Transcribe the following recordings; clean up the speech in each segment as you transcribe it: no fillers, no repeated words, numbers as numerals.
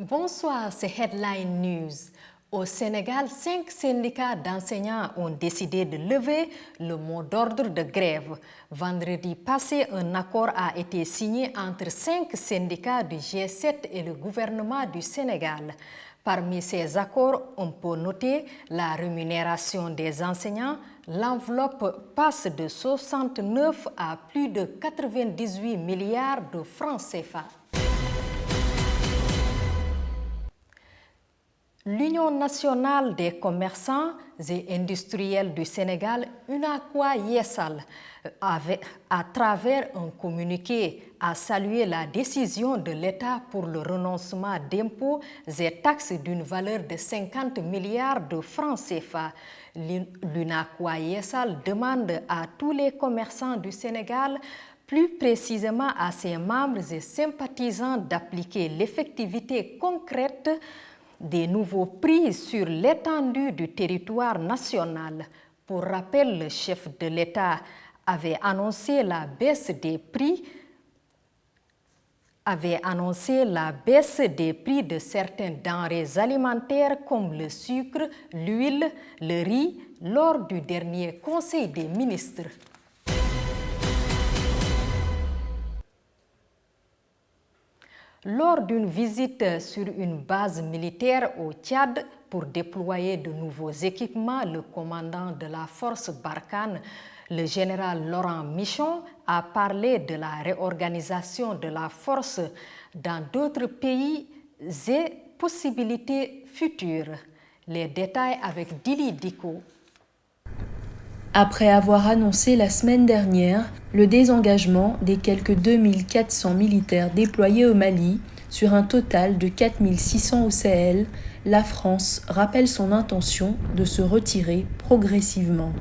Bonsoir, c'est Headline News. Au Sénégal, 5 syndicats d'enseignants ont décidé de lever le mot d'ordre de grève. Vendredi passé, un accord a été signé entre 5 syndicats du G7 et le gouvernement du Sénégal. Parmi ces accords, on peut noter la rémunération des enseignants. L'enveloppe passe de 69 à plus de 98 milliards de francs CFA. L'Union nationale des commerçants et industriels du Sénégal, UNACOIS Yessal, à travers un communiqué, a salué la décision de l'État pour le renoncement d'impôts et taxes d'une valeur de 50 milliards de francs CFA. L'UNACOIS Yessal demande à tous les commerçants du Sénégal, plus précisément à ses membres et sympathisants, d'appliquer l'effectivité concrète des nouveaux prix sur l'étendue du territoire national. Pour rappel, le chef de l'État avait annoncé la baisse des prix de certaines denrées alimentaires comme le sucre, l'huile, le riz lors du dernier Conseil des ministres. Lors d'une visite sur une base militaire au Tchad pour déployer de nouveaux équipements, le commandant de la force Barkhane, le général Laurent Michon, a parlé de la réorganisation de la force dans d'autres pays et possibilités futures. Les détails avec Dili Diko. Après avoir annoncé la semaine dernière le désengagement des quelques 2400 militaires déployés au Mali sur un total de 4600 au Sahel, la France rappelle son intention de se retirer progressivement.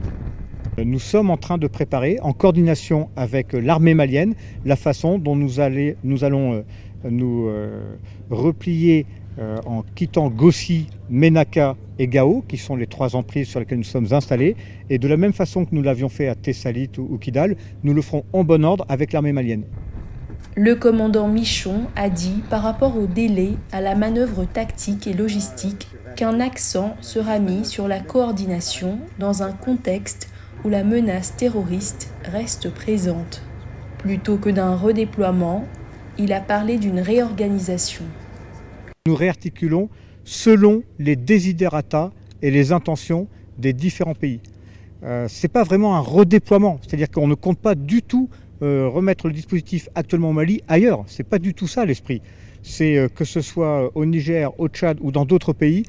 Nous sommes en train de préparer, en coordination avec l'armée malienne, la façon dont nous allons nous replier en quittant Gossi, Ménaka et Gao, qui sont les 3 emprises sur lesquelles nous sommes installés. Et de la même façon que nous l'avions fait à Tessalit ou Kidal, nous le ferons en bon ordre avec l'armée malienne. Le commandant Michon a dit, par rapport au délai, à la manœuvre tactique et logistique, qu'un accent sera mis sur la coordination dans un contexte où la menace terroriste reste présente. Plutôt que d'un redéploiement, il a parlé d'une réorganisation. Nous réarticulons selon les desiderata et les intentions des différents pays. Ce n'est pas vraiment un redéploiement, c'est-à-dire qu'on ne compte pas du tout remettre le dispositif actuellement au Mali ailleurs. Ce n'est pas du tout ça l'esprit. C'est que ce soit au Niger, au Tchad ou dans d'autres pays,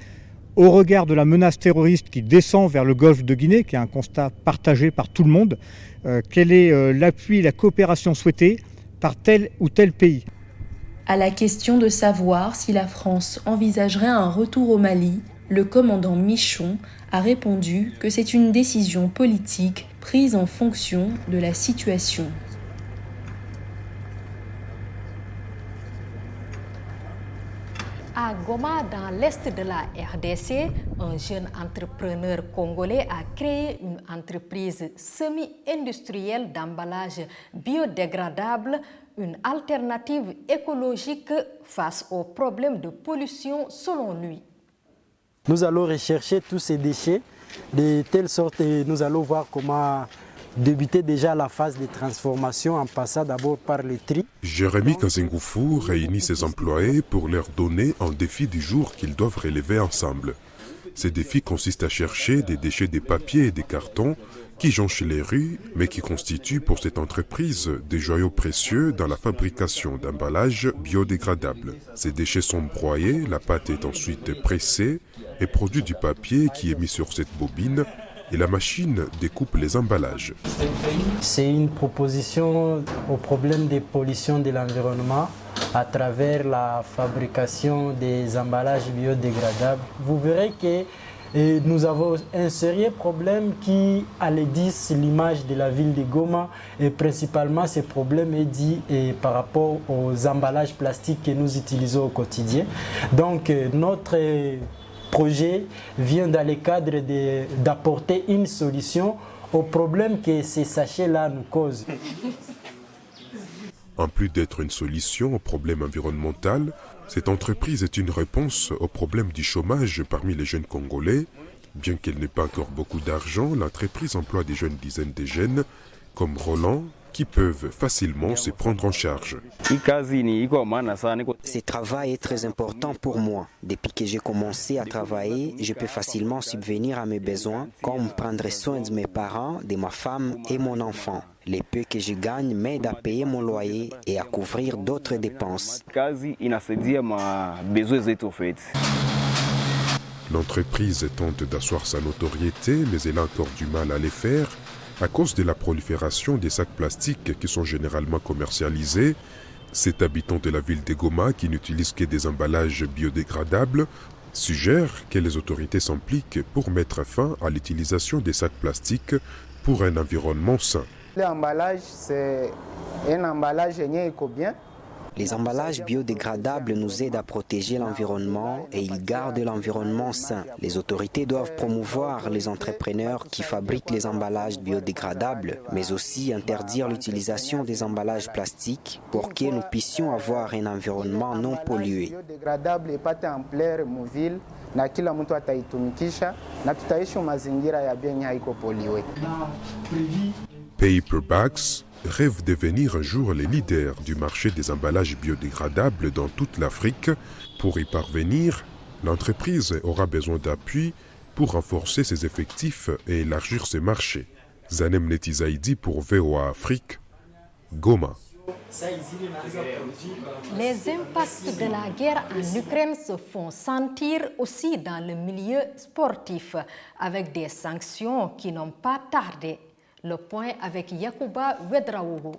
au regard de la menace terroriste qui descend vers le golfe de Guinée, qui est un constat partagé par tout le monde, quel est l'appui, la coopération souhaitée par tel ou tel pays. À la question de savoir si la France envisagerait un retour au Mali, le commandant Michon a répondu que c'est une décision politique prise en fonction de la situation. À Goma, dans l'est de la RDC, un jeune entrepreneur congolais a créé une entreprise semi-industrielle d'emballage biodégradable, une alternative écologique face aux problèmes de pollution selon lui. Nous allons rechercher tous ces déchets de telle sorte que nous allons voir comment débuter déjà la phase de transformation en passant d'abord par le tri. Jérémy Kazengoufou réunit ses employés pour leur donner un défi du jour qu'ils doivent relever ensemble. Ces défis consistent à chercher des déchets de papier et des cartons qui jonchent les rues, mais qui constituent pour cette entreprise des joyaux précieux dans la fabrication d'emballages biodégradables. Ces déchets sont broyés, la pâte est ensuite pressée et produit du papier qui est mis sur cette bobine et la machine découpe les emballages. C'est une proposition au problème des pollutions de l'environnement à travers la fabrication des emballages biodégradables. Vous verrez que nous avons un sérieux problème qui alédisse l'image de la ville de Goma et principalement ce problème est dit par rapport aux emballages plastiques que nous utilisons au quotidien. Donc notre projet vient dans le cadre d'apporter une solution au problème que ces sachets-là nous causent. En plus d'être une solution au problème environnemental, Cette entreprise est une réponse au problème du chômage parmi les jeunes Congolais. Bien qu'elle n'ait pas encore beaucoup d'argent, l'entreprise emploie des jeunes dizaines de jeunes, comme Roland, qui peuvent facilement se prendre en charge. Ce travail est très important pour moi. Depuis que j'ai commencé à travailler, je peux facilement subvenir à mes besoins, comme prendre soin de mes parents, de ma femme et mon enfant. Les peu que je gagne m'aident à payer mon loyer et à couvrir d'autres dépenses. L'entreprise tente d'asseoir sa notoriété, mais elle a encore du mal à le faire à cause de la prolifération des sacs plastiques qui sont généralement commercialisés. Cet habitant de la ville de Goma, qui n'utilise que des emballages biodégradables, suggère que les autorités s'impliquent pour mettre fin à l'utilisation des sacs plastiques pour un environnement sain. L'emballage, c'est un emballage éco-bien. Les emballages biodégradables nous aident à protéger l'environnement et ils gardent l'environnement sain. Les autorités doivent promouvoir les entrepreneurs qui fabriquent les emballages biodégradables, mais aussi interdire l'utilisation des emballages plastiques pour que nous puissions avoir un environnement non pollué. Paperbacks rêve de devenir un jour les leaders du marché des emballages biodégradables dans toute l'Afrique. Pour y parvenir, l'entreprise aura besoin d'appui pour renforcer ses effectifs et élargir ses marchés. Zanem Netizaidi pour VOA Afrique, Goma. Les impacts de la guerre en Ukraine se font sentir aussi dans le milieu sportif, avec des sanctions qui n'ont pas tardé. Le point avec Yacouba Ouedraogo.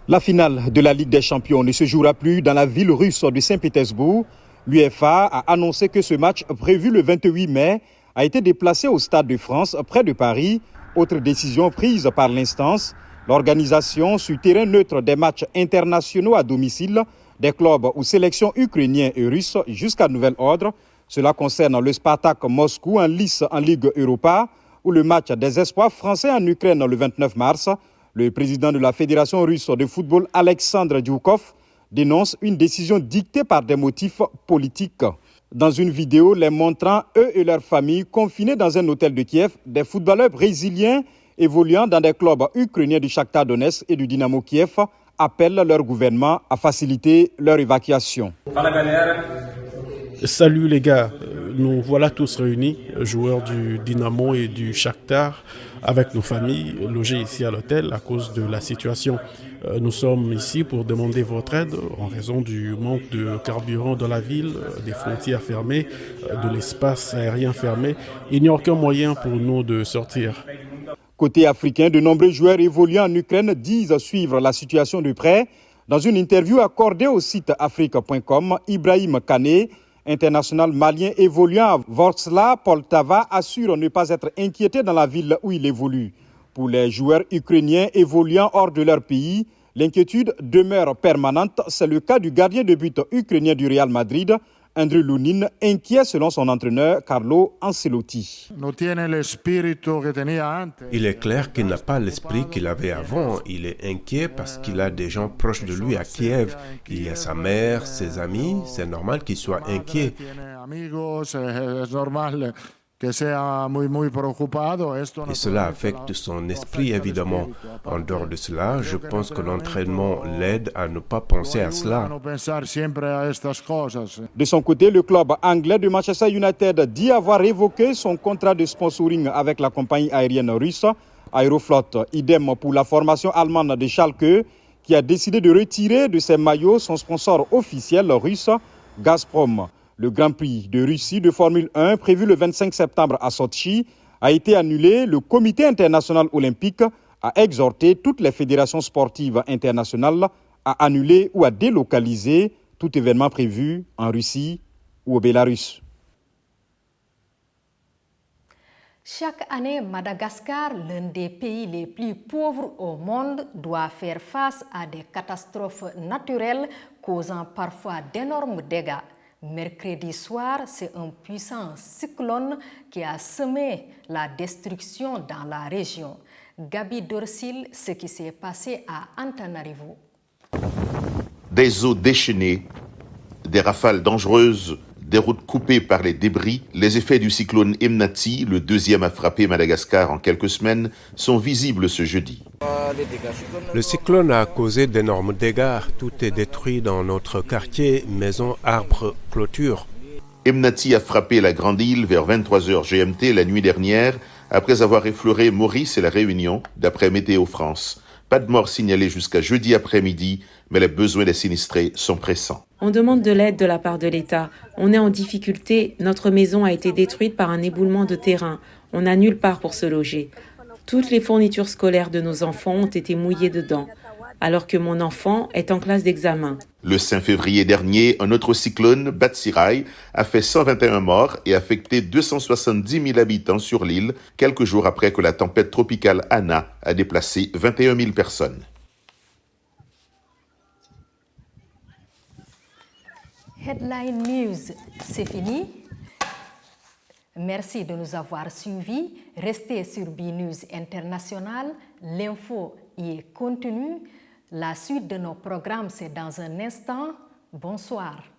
La finale de la Ligue des Champions ne se jouera plus dans la ville russe de Saint-Pétersbourg. L'UEFA a annoncé que ce match, prévu le 28 mai, a été déplacé au Stade de France, près de Paris. Autre décision prise par l'instance, l'organisation sur terrain neutre des matchs internationaux à domicile des clubs ou sélections ukrainiens et russes jusqu'à nouvel ordre. Cela concerne le Spartak Moscou en lice en Ligue Europa, ou le match des espoirs français en Ukraine le 29 mars. Le président de la Fédération russe de football, Alexandre Dioukov, dénonce une décision dictée par des motifs politiques. Dans une vidéo les montrant, eux et leurs familles, confinés dans un hôtel de Kiev, des footballeurs brésiliens évoluant dans des clubs ukrainiens du Shakhtar Donetsk et du Dynamo Kiev appellent leur gouvernement à faciliter leur évacuation. Salut les gars, nous voilà tous réunis, joueurs du Dynamo et du Shakhtar, avec nos familles logées ici à l'hôtel à cause de la situation. Nous sommes ici pour demander votre aide en raison du manque de carburant dans la ville, des frontières fermées, de l'espace aérien fermé. Il n'y a aucun moyen pour nous de sortir. Côté africain, de nombreux joueurs évoluant en Ukraine disent suivre la situation de près. Dans une interview accordée au site afrique.com, Ibrahim Kane, international malien évoluant à Vorskla Poltava, assure ne pas être inquiété dans la ville où il évolue. Pour les joueurs ukrainiens évoluant hors de leur pays, l'inquiétude demeure permanente. C'est le cas du gardien de but ukrainien du Real Madrid, Andriy Lunin, inquiet selon son entraîneur Carlo Ancelotti. Il est clair qu'il n'a pas l'esprit qu'il avait avant. Il est inquiet parce qu'il a des gens proches de lui à Kiev. Il y a sa mère, ses amis. C'est normal qu'il soit inquiet. Et cela affecte son esprit, évidemment. En dehors de cela, je pense que l'entraînement l'aide à ne pas penser à cela. De son côté, le club anglais de Manchester United dit avoir révoqué son contrat de sponsoring avec la compagnie aérienne russe Aeroflot. Idem pour la formation allemande de Schalke, qui a décidé de retirer de ses maillots son sponsor officiel russe, Gazprom. Le Grand Prix de Russie de Formule 1, prévu le 25 septembre à Sotchi, a été annulé. Le Comité international olympique a exhorté toutes les fédérations sportives internationales à annuler ou à délocaliser tout événement prévu en Russie ou au Bélarus. Chaque année, Madagascar, l'un des pays les plus pauvres au monde, doit faire face à des catastrophes naturelles causant parfois d'énormes dégâts. Mercredi soir, c'est un puissant cyclone qui a semé la destruction dans la région. Gabi Dorsil, ce qui s'est passé à Antananarivo. Des eaux déchaînées, des rafales dangereuses, des routes coupées par les débris, les effets du cyclone Emnati, le deuxième à frapper Madagascar en quelques semaines, sont visibles ce jeudi. Le cyclone a causé d'énormes dégâts. Tout est détruit dans notre quartier, maisons, arbres, clôtures. Emnati a frappé la Grande Île vers 23h GMT la nuit dernière, après avoir effleuré Maurice et la Réunion, d'après Météo France. Pas de mort signalée jusqu'à jeudi après-midi, mais les besoins des sinistrés sont pressants. On demande de l'aide de la part de l'État. On est en difficulté. Notre maison a été détruite par un éboulement de terrain. On n'a nulle part pour se loger. Toutes les fournitures scolaires de nos enfants ont été mouillées dedans, alors que mon enfant est en classe d'examen. Le 5 février dernier, un autre cyclone, Batsirai, a fait 121 morts et affecté 270 000 habitants sur l'île, quelques jours après que la tempête tropicale Anna a déplacé 21 000 personnes. Headline News, c'est fini. Merci de nous avoir suivis. Restez sur BNews International. L'info y est continue. La suite de nos programmes, c'est dans un instant. Bonsoir.